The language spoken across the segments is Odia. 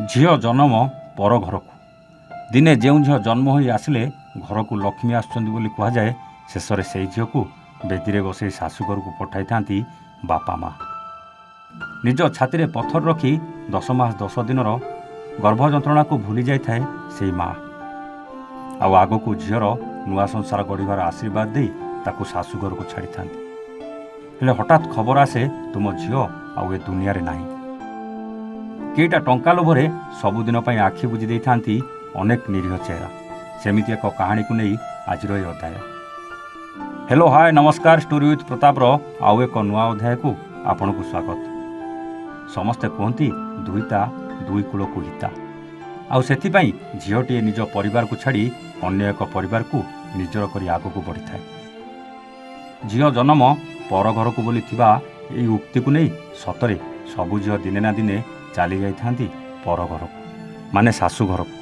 ଝିଅ ଜନ୍ମ ପର ଘରକୁ। ଦିନେ ଯେଉଁ ଝିଅ ଜନ୍ମ ହୋଇ ଆସିଲେ ଘରକୁ ଲକ୍ଷ୍ମୀ ଆସୁଛନ୍ତି ବୋଲି କୁହାଯାଏ, ଶେଷରେ ସେହି ଝିଅକୁ ବେଦୀରେ ବସାଇ ଶାଶୁଘରକୁ ପଠାଇଥାନ୍ତି ବାପା ମା। ନିଜ ଛାତିରେ ପଥର ରଖି 10 ମାସ 10 ଦିନର ଗର୍ଭ ଯନ୍ତ୍ରଣାକୁ ଭୁଲି ଯାଇଥାଏ ସେହି ମା। ଆଉ ଆଗକୁ ଝିଅର ନୂଆ ସଂସାର ଗଢ଼ିବାର ଆଶୀର୍ବାଦ ଦେଇ ତାକୁ ଶାଶୁଘରକୁ ଛାଡ଼ିଥାନ୍ତି। ହେଲେ ହଠାତ୍ ଖବର ଆସେ, ତୁମ ଝିଅ ଆଉ ଏ ଦୁନିଆରେ ନାହିଁ। କେଇଟା ଟଙ୍କା ଲୋଭରେ ସବୁଦିନ ପାଇଁ ଆଖି ବୁଜି ଦେଇଥାନ୍ତି ଅନେକ ନିରୀହ ଚେହେରା। ସେମିତି ଏକ କାହାଣୀକୁ ନେଇ ଆଜିର ଏହି ଅଧ୍ୟାୟ। ହ୍ୟାଲୋ ହାଏ ନମସ୍କାର, ଷ୍ଟୋରି ୱିଥ୍ ପ୍ରତାପର ଆଉ ଏକ ନୂଆ ଅଧ୍ୟାୟକୁ ଆପଣଙ୍କୁ ସ୍ୱାଗତ। ସମସ୍ତେ କୁହନ୍ତି ଦୁଇତା ଦୁଇ କୂଳକୁ ହିତା। ଆଉ ସେଥିପାଇଁ ଝିଅଟିଏ ନିଜ ପରିବାରକୁ ଛାଡ଼ି ଅନ୍ୟ ଏକ ପରିବାରକୁ ନିଜର କରି ଆଗକୁ ବଢ଼ିଥାଏ। ଝିଅ ଜନ୍ମ ପର ଘରକୁ ବୋଲି ଥିବା ଏହି ଉକ୍ତିକୁ ନେଇ ସତରେ ସବୁ ଝିଅ ଦିନେ ନା ଦିନେ ଚାଲି ଯାଇଥାନ୍ତି ପର ଘରକୁ, ମାନେ ଶାଶୁ ଘରକୁ।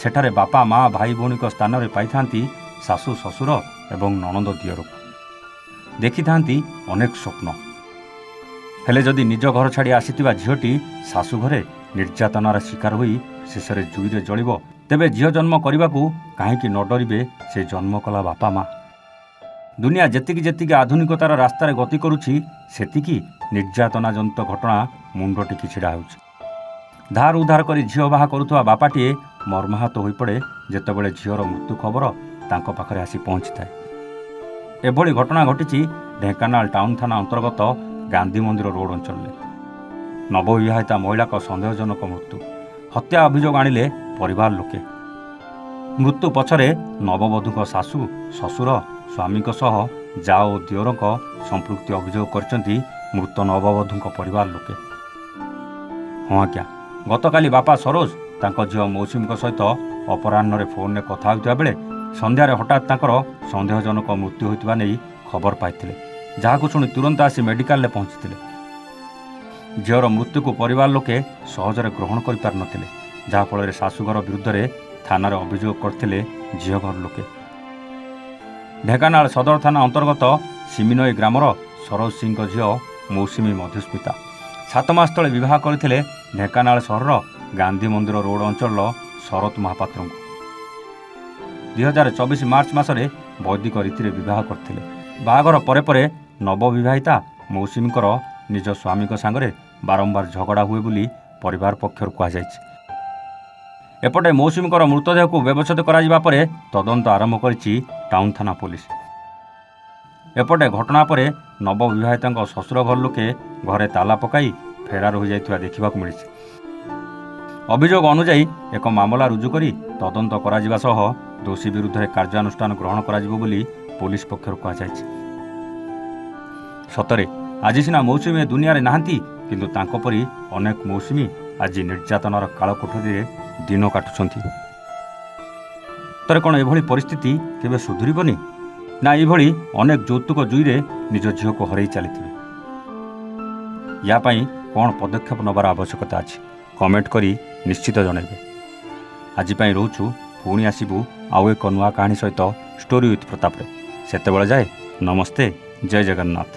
ସେଠାରେ ବାପା ମା ଭାଇ ଭଉଣୀଙ୍କ ସ୍ଥାନରେ ପାଇଥାନ୍ତି ଶାଶୁ ଶ୍ୱଶୁର ଏବଂ ନଣନ୍ଦ ଦିଅରକୁ। ଦେଖିଥାନ୍ତି ଅନେକ ସ୍ୱପ୍ନ। ହେଲେ ଯଦି ନିଜ ଘର ଛାଡ଼ି ଆସିଥିବା ଝିଅଟି ଶାଶୁ ଘରେ ନିର୍ଯାତନାର ଶିକାର ହୋଇ ଶେଷରେ ଜୁଇରେ ଜଳିବ, ତେବେ ଝିଅ ଜନ୍ମ କରିବାକୁ କାହିଁକି ନ ଡରିବେ ସେ ଜନ୍ମ କଲା ବାପା ମା। ଦୁନିଆ ଯେତିକି ଯେତିକି ଆଧୁନିକତାର ରାସ୍ତାରେ ଗତି କରୁଛି, ସେତିକି ନିର୍ଯାତନାଜନିତ ଘଟଣା ମୁଣ୍ଡ ଟେକି ଛିଡ଼ା ହେଉଛି। ଧାର ଉଦ୍ଧାର କରି ଝିଅ ବାହା କରୁଥିବା ବାପାଟିଏ ମର୍ମାହତ ହୋଇପଡ଼େ ଯେତେବେଳେ ଝିଅର ମୃତ୍ୟୁ ଖବର ତାଙ୍କ ପାଖରେ ଆସି ପହଞ୍ଚିଥାଏ। ଏଭଳି ଘଟଣା ଘଟିଛି ଢେଙ୍କାନାଳ ଟାଉନ ଥାନା ଅନ୍ତର୍ଗତ ଗାନ୍ଧୀ ମନ୍ଦିର ରୋଡ ଅଞ୍ଚଳରେ। ନବବିବାହିତା ମହିଳାଙ୍କ ସନ୍ଦେହଜନକ ମୃତ୍ୟୁ। ହତ୍ୟା ଅଭିଯୋଗ ଆଣିଲେ ପରିବାର ଲୋକେ। ମୃତ୍ୟୁ ପଛରେ ନବବଧୂଙ୍କ ଶାଶୁ ଶ୍ୱଶୁର ସ୍ୱାମୀଙ୍କ ସହ ଯାଆ ଓ ଦିଅରଙ୍କ ସମ୍ପୃକ୍ତି ଅଭିଯୋଗ କରିଛନ୍ତି ମୃତ ନବବଧୂଙ୍କ ପରିବାର ଲୋକେ। ହଁ ଆଜ୍ଞା, ଗତକାଲି ବାପା ସରୋଜ ତାଙ୍କ ଝିଅ ମୌସୁମୀଙ୍କ ସହିତ ଅପରାହ୍ନରେ ଫୋନ୍ରେ କଥା ହେଉଥିବା ବେଳେ ସନ୍ଧ୍ୟାରେ ହଠାତ୍ ତାଙ୍କର ସନ୍ଦେହଜନକ ମୃତ୍ୟୁ ହୋଇଥିବା ନେଇ ଖବର ପାଇଥିଲେ, ଯାହାକୁ ଶୁଣି ତୁରନ୍ତ ଆସି ମେଡିକାଲରେ ପହଞ୍ଚିଥିଲେ। ଝିଅର ମୃତ୍ୟୁକୁ ପରିବାର ଲୋକେ ସହଜରେ ଗ୍ରହଣ କରିପାରିନଥିଲେ, ଯାହାଫଳରେ ଶାଶୁଘର ବିରୁଦ୍ଧରେ ଥାନାରେ ଅଭିଯୋଗ କରିଥିଲେ ଝିଅ ଘର ଲୋକେ। ଢେଙ୍କାନାଳ ସଦର ଥାନା ଅନ୍ତର୍ଗତ ସିମିନଇ ଗ୍ରାମର ସରୋଜ ସିଂଙ୍କ ଝିଅ ମୌସୁମୀ ମଧୁସ୍ମିତା 7 ମାସ ତଳେ ବିବାହ କରିଥିଲେ ଢେଙ୍କାନାଳ ସହରର ଗାନ୍ଧୀ ମନ୍ଦିର ରୋଡ ଅଞ୍ଚଳର ଶରତ ମହାପାତ୍ରଙ୍କୁ। 2024 ମାର୍ଚ୍ଚ ମାସରେ ବୈଦିକ ରୀତିରେ ବିବାହ କରିଥିଲେ। ବାହାଘର ପରେ ପରେ ନବବିବାହିତା ମୌସୁମୀଙ୍କର ନିଜ ସ୍ୱାମୀଙ୍କ ସାଙ୍ଗରେ ବାରମ୍ବାର ଝଗଡ଼ା ହୁଏ ବୋଲି ପରିବାର ପକ୍ଷରୁ କୁହାଯାଇଛି। ଏପଟେ ମୌସୁମୀଙ୍କର ମୃତଦେହକୁ ବ୍ୟବଚ୍ଛେଦ କରାଯିବା ପରେ ତଦନ୍ତ ଆରମ୍ଭ କରିଛି ଟାଉନ ଥାନା ପୋଲିସ। ଏପଟେ ଘଟଣା ପରେ ନବବିବାହିତାଙ୍କ ଶ୍ୱଶୁର ଘର ଲୋକେ ଘରେ ତାଲା ପକାଇ ଫେରାର ହୋଇଯାଇଥିବା ଦେଖିବାକୁ ମିଳିଛି। ଅଭିଯୋଗ ଅନୁଯାୟୀ ଏକ ମାମଲା ରୁଜୁ କରି ତଦନ୍ତ କରାଯିବା ସହ ଦୋଷୀ ବିରୁଦ୍ଧରେ କାର୍ଯ୍ୟାନୁଷ୍ଠାନ ଗ୍ରହଣ କରାଯିବ ବୋଲି ପୋଲିସ ପକ୍ଷରୁ କୁହାଯାଇଛି। ସତରେ ଆଜି ସିନା ମୌସୁମୀ ଦୁନିଆରେ ନାହାନ୍ତି, କିନ୍ତୁ ତାଙ୍କ ପରି ଅନେକ ମୌସୁମୀ ଆଜି ନିର୍ଯାତନାର କାଳକୋଠରୀରେ ଦିନ କାଟୁଛନ୍ତି। ତରେ କ'ଣ ଏଭଳି ପରିସ୍ଥିତି କେବେ ସୁଧୁରିବନି? ନା ଏଭଳି ଅନେକ ଯୌତୁକ ଜୁଇରେ ନିଜ ଝିଅକୁ ହରାଇ ଚାଲିଥିବେ? ୟା ପାଇଁ କ'ଣ ପଦକ୍ଷେପ ନେବାର ଆବଶ୍ୟକତା ଅଛି? କମେଣ୍ଟ କରି ନିଶ୍ଚିତ ଜଣାଇବେ। ଆଜି ପାଇଁ ରହୁଛୁ, ପୁଣି ଆସିବୁ ଆଉ ଏକ ନୂଆ କାହାଣୀ ସହିତ ଷ୍ଟୋରି ୱିଥ୍ ପ୍ରତାପରେ। ସେତେବେଳେ ଯାଏ ନମସ୍ତେ, ଜୟ ଜଗନ୍ନାଥ।